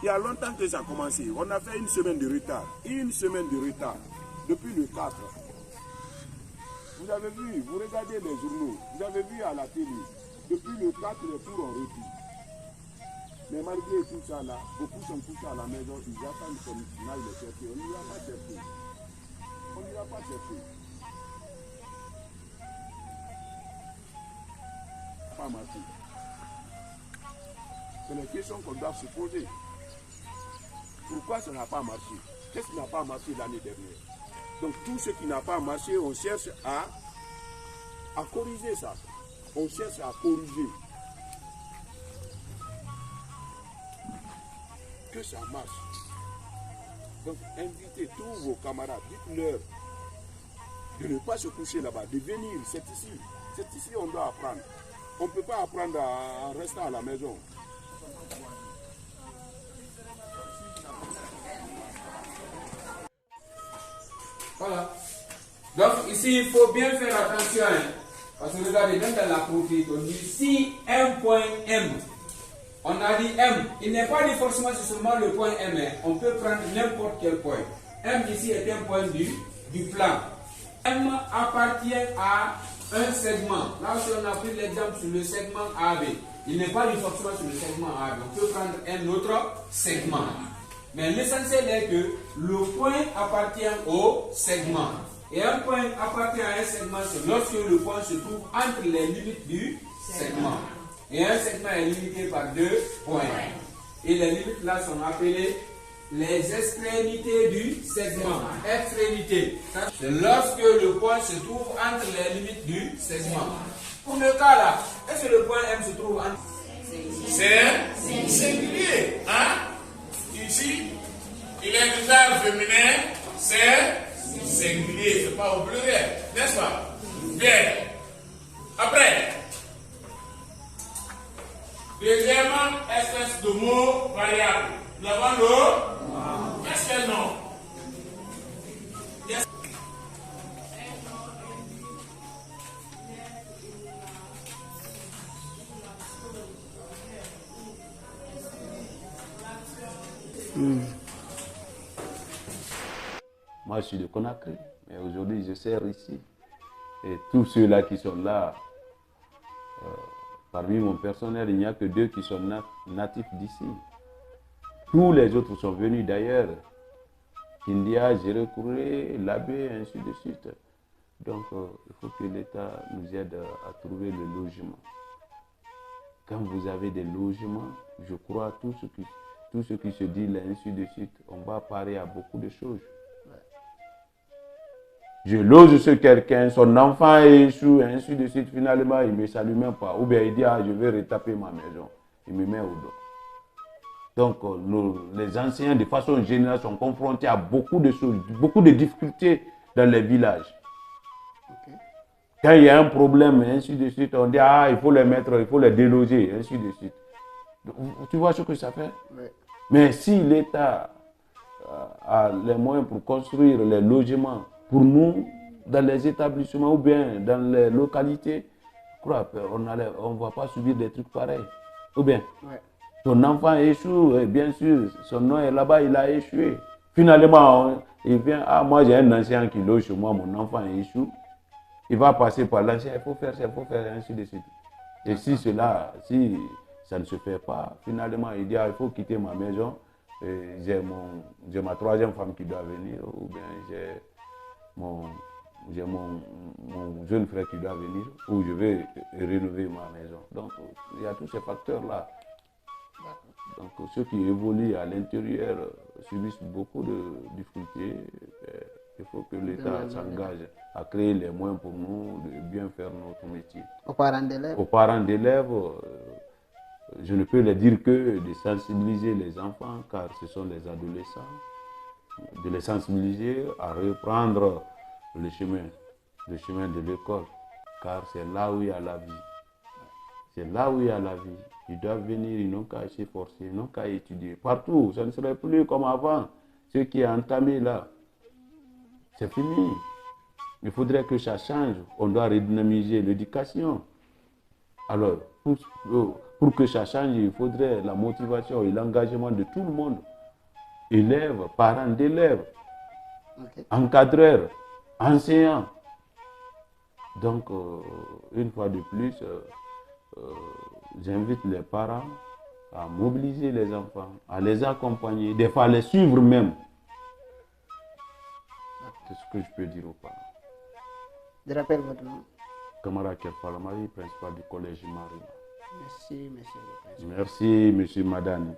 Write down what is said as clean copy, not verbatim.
Il y a longtemps que ça a commencé. On a fait une semaine de retard. Une semaine de retard. Depuis le 4. Vous avez vu, vous regardez les journaux, vous avez vu à la télé, depuis le 4, les cours ont repris. Mais malgré tout ça là, beaucoup sont tous à la maison, ils attendent qu'on aille les chercher. On n'ira pas chercher. On n'ira pas chercher. Pas marché. C'est les questions qu'on doit se poser. Pourquoi ça n'a pas marché? Qu'est-ce qui n'a pas marché l'année dernière? Donc tout ce qui n'a pas marché, on cherche à corriger ça. On cherche à corriger. Que ça marche. Donc invitez tous vos camarades, dites-leur de ne pas se coucher là-bas, de venir, c'est ici. C'est ici on doit apprendre. On ne peut pas apprendre en restant à la maison. Voilà. Donc ici, il faut bien faire attention. Hein, parce que regardez, même dans la profite, on dit si un point M, on a dit M, il n'est pas dit forcément c'est seulement le point M. Hein. On peut prendre n'importe quel point. M ici est un point du plan. M appartient à un segment. Là aussi, on a pris l'exemple sur le segment AB. Il n'est pas dit forcément sur le segment AB. On peut prendre un autre segment. Mais l'essentiel est que le point appartient au segment. Et un point appartient à un segment, c'est lorsque le point se trouve entre les limites du segment. Et un segment est limité par 2 points. Et les limites là sont appelées les extrémités du segment. Extrémités. C'est lorsque le point se trouve entre les limites du segment. Pour le cas là, est-ce que le point M se trouve entre... C'est singulier. Hein? Ici, il est du genre féminin, c'est singulier, c'est pas au pluriel, n'est-ce pas? Bien. Après, deuxièmement, espèce de mot variable. Nous avons le. Qu'est-ce qu'un nom? Moi, je suis de Conakry, mais aujourd'hui, je sers ici. Et tous ceux-là qui sont là, parmi mon personnel, il n'y a que 2 qui sont natifs d'ici. Tous les autres sont venus d'ailleurs. India, Jérékouré, Labé, ainsi de suite. Donc, il faut que l'État nous aide à trouver le logement. Quand vous avez des logements, je crois, tout ce qui se dit là, ainsi de suite, on va parer à beaucoup de choses. Je loge sur quelqu'un, son enfant échoue, ainsi de suite, finalement, il ne me salue même pas. Ou bien il dit, je vais retaper ma maison. Il me met au dos. Donc, les anciens, de façon générale, sont confrontés à beaucoup de choses, beaucoup de difficultés dans les villages. Okay. Quand il y a un problème, ainsi de suite, on dit, il faut les mettre, il faut les déloger, ainsi de suite. Tu vois ce que ça fait? Oui. Mais si l'État a les moyens pour construire les logements, pour nous, dans les établissements ou bien dans les localités, on ne va pas subir des trucs pareils. Ou bien, ton enfant échoue, et bien sûr, son nom est là-bas, il a échoué. Finalement, il vient, moi j'ai un ancien qui loge chez moi, mon enfant échoue. Il va passer par l'ancien, il faut faire ça, il faut faire ainsi de suite. Et si ça ne se fait pas, finalement, il dit, il faut quitter ma maison, j'ai ma 3e femme qui doit venir, ou bien j'ai mon jeune frère qui doit venir, ou je vais rénover ma maison. Donc, il y a tous ces facteurs-là. Donc, ceux qui évoluent à l'intérieur subissent beaucoup de difficultés. Il faut que l'État s'engage à créer les moyens pour nous de bien faire notre métier. Aux parents d'élèves? Aux parents d'élèves, je ne peux les dire que de sensibiliser les enfants, car ce sont les adolescents. De les sensibiliser à reprendre le chemin de l'école, car c'est là où il y a la vie. C'est là où il y a la vie. Ils doivent venir, ils n'ont qu'à s'efforcer, ils n'ont qu'à étudier. Partout, ça ne serait plus comme avant. Ce qui est entamé là, c'est fini. Il faudrait que ça change. On doit redynamiser l'éducation. Alors, pour que ça change, il faudrait la motivation et l'engagement de tout le monde. Élèves, parents d'élèves, encadreurs, enseignants. Donc, une fois de plus, j'invite les parents à mobiliser les enfants, à les accompagner, des fois à les suivre même. C'est ce que je peux dire aux parents. Je rappelle votre nom. Camara Kefalamari, principal du collège Marie. Merci, monsieur le président. Merci, monsieur Madani.